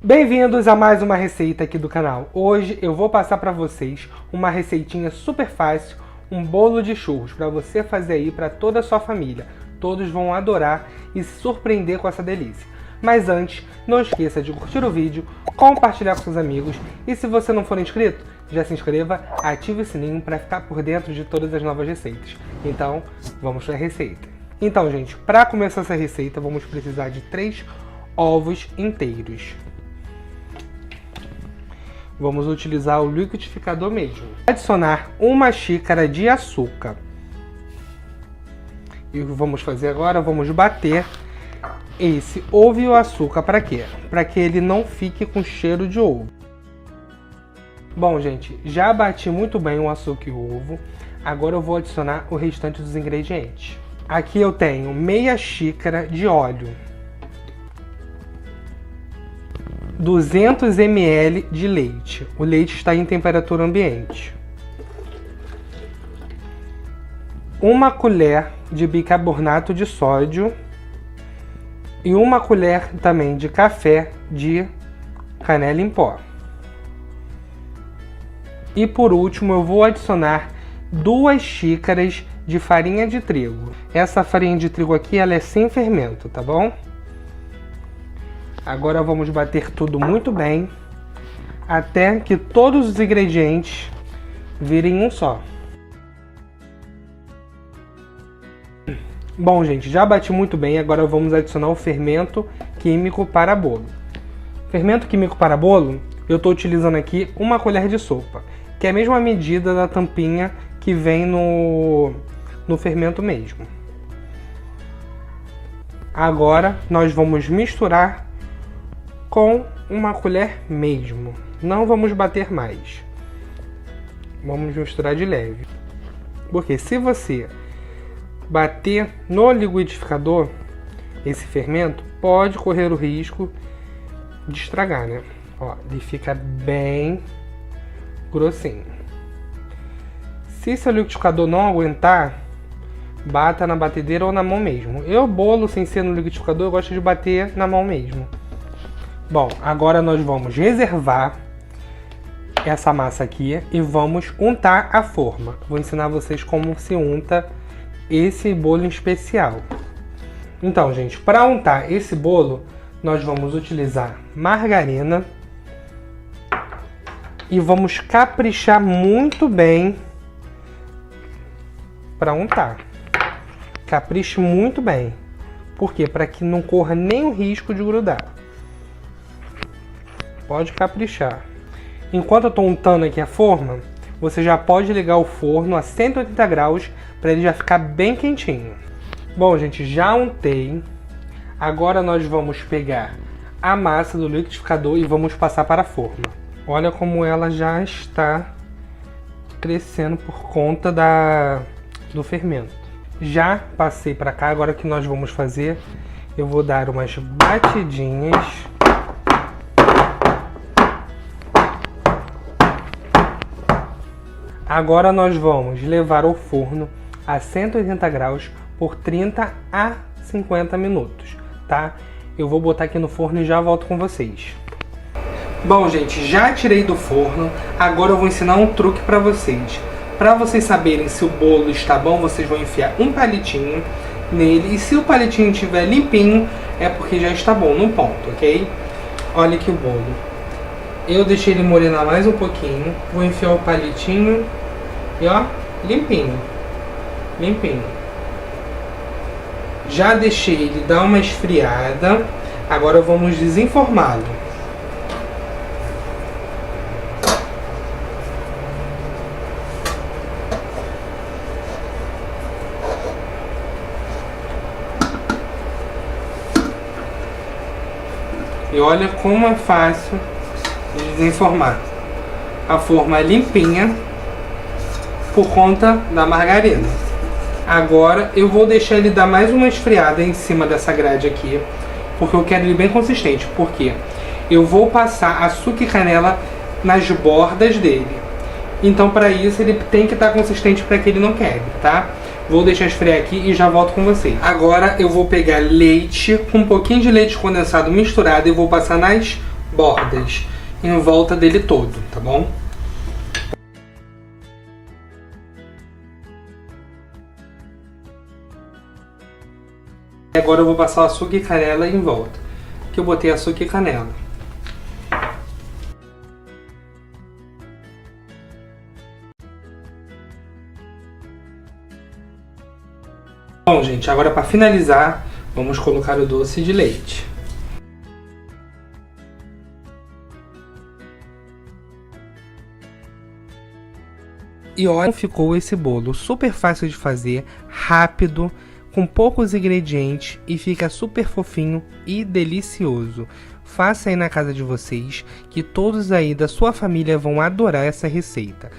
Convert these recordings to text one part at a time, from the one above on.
Bem-vindos a mais uma receita aqui do canal. Hoje eu vou passar para vocês uma receitinha super fácil, um bolo de churros para você fazer aí para toda a sua família. Todos vão adorar e se surpreender com essa delícia. Mas antes, não esqueça de curtir o vídeo, compartilhar com seus amigos e se você não for inscrito, já se inscreva, ative o sininho para ficar por dentro de todas as novas receitas. Então, vamos para a receita. Então, gente, para começar essa receita, vamos precisar de 3 ovos inteiros. Vamos utilizar o liquidificador mesmo. Adicionar 1 xícara de açúcar. E o que vamos fazer agora? Vamos bater esse ovo e o açúcar para quê? Para que ele não fique com cheiro de ovo. Bom, gente, já bati muito bem o açúcar e o ovo. Agora eu vou adicionar o restante dos ingredientes. Aqui eu tenho meia xícara de óleo. 200 ml de leite. O leite está em temperatura ambiente. 1 colher de bicarbonato de sódio e 1 colher também de café de canela em pó. E por último eu vou adicionar 2 xícaras de farinha de trigo. Essa farinha de trigo aqui ela é sem fermento, tá bom? Agora vamos bater tudo muito bem, até que todos os ingredientes virem um só. Bom, gente, já bati muito bem, agora vamos adicionar o fermento químico para bolo. Fermento químico para bolo, eu estou utilizando aqui 1 colher de sopa, que é a mesma medida da tampinha que vem no fermento mesmo. Agora nós vamos misturar com 1 colher mesmo. Não vamos bater mais. Vamos misturar de leve. Porque se você bater no liquidificador, esse fermento pode correr o risco de estragar, né? Ó, ele fica bem grossinho. Se seu liquidificador não aguentar, bata na batedeira ou na mão mesmo. Eu bolo sem ser no liquidificador, eu gosto de bater na mão mesmo. Bom, agora nós vamos reservar essa massa aqui e vamos untar a forma. Vou ensinar vocês como se unta esse bolo em especial. Então, gente, para untar esse bolo, nós vamos utilizar margarina e vamos caprichar muito bem para untar. Capriche muito bem. Por quê? Para que não corra nenhum risco de grudar. Pode caprichar. Enquanto eu estou untando aqui a forma, você já pode ligar o forno a 180 graus para ele já ficar bem quentinho. Bom, gente, já untei. Agora nós vamos pegar a massa do liquidificador e vamos passar para a forma. Olha como ela já está crescendo por conta do fermento. Já passei para cá, agora o que nós vamos fazer, eu vou dar umas batidinhas. Agora nós vamos levar ao forno a 180 graus por 30 a 50 minutos, tá? Eu vou botar aqui no forno e já volto com vocês. Bom, gente, já tirei do forno, agora eu vou ensinar um truque para vocês. Para vocês saberem se o bolo está bom, vocês vão enfiar um palitinho nele e se o palitinho estiver limpinho, é porque já está bom no ponto, ok? Olha aqui o bolo. Eu deixei ele morenar mais um pouquinho, vou enfiar o palitinho e ó, limpinho, limpinho. Já deixei ele dar uma esfriada, agora vamos desenformá-lo. E olha como é fácil de desenformar. A forma é limpinha por conta da margarina. Agora eu vou deixar ele dar mais uma esfriada em cima dessa grade aqui, porque eu quero ele bem consistente. Porque eu vou passar açúcar e canela nas bordas dele. Então para isso ele tem que estar consistente para que ele não quebre, tá? Vou deixar esfriar aqui e já volto com vocês. Agora eu vou pegar leite, com um pouquinho de leite condensado misturado e vou passar nas bordas em volta dele todo, tá bom? Agora eu vou passar o açúcar e canela em volta. Aqui eu botei açúcar e canela. Bom, gente, agora para finalizar, vamos colocar o doce de leite. E olha como ficou esse bolo, super fácil de fazer, rápido, com poucos ingredientes e fica super fofinho e delicioso. Faça aí na casa de vocês, que todos aí da sua família vão adorar essa receita.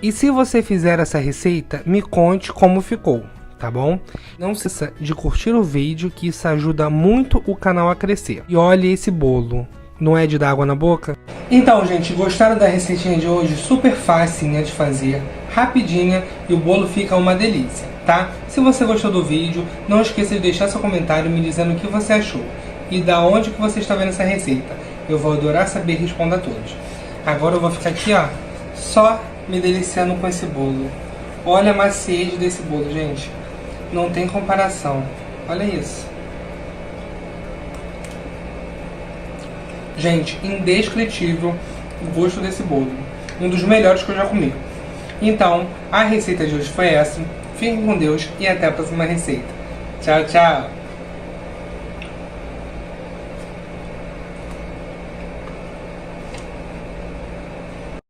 E se você fizer essa receita, me conte como ficou, tá bom? Não se esqueça de curtir o vídeo, que isso ajuda muito o canal a crescer. E olha esse bolo, não é de dar água na boca? Então, gente, gostaram da receitinha de hoje? Super facinha de fazer, rapidinha, e o bolo fica uma delícia, tá? Se você gostou do vídeo, não esqueça de deixar seu comentário me dizendo o que você achou e da onde que você está vendo essa receita. Eu vou adorar saber e responder a todos. Agora eu vou ficar aqui, ó, só me deliciando com esse bolo. Olha a maciez desse bolo, gente. Não tem comparação. Olha isso. Gente, indescritível o gosto desse bolo. Um dos melhores que eu já comi. Então, a receita de hoje foi essa. Fiquem com Deus e até a próxima receita. Tchau, tchau!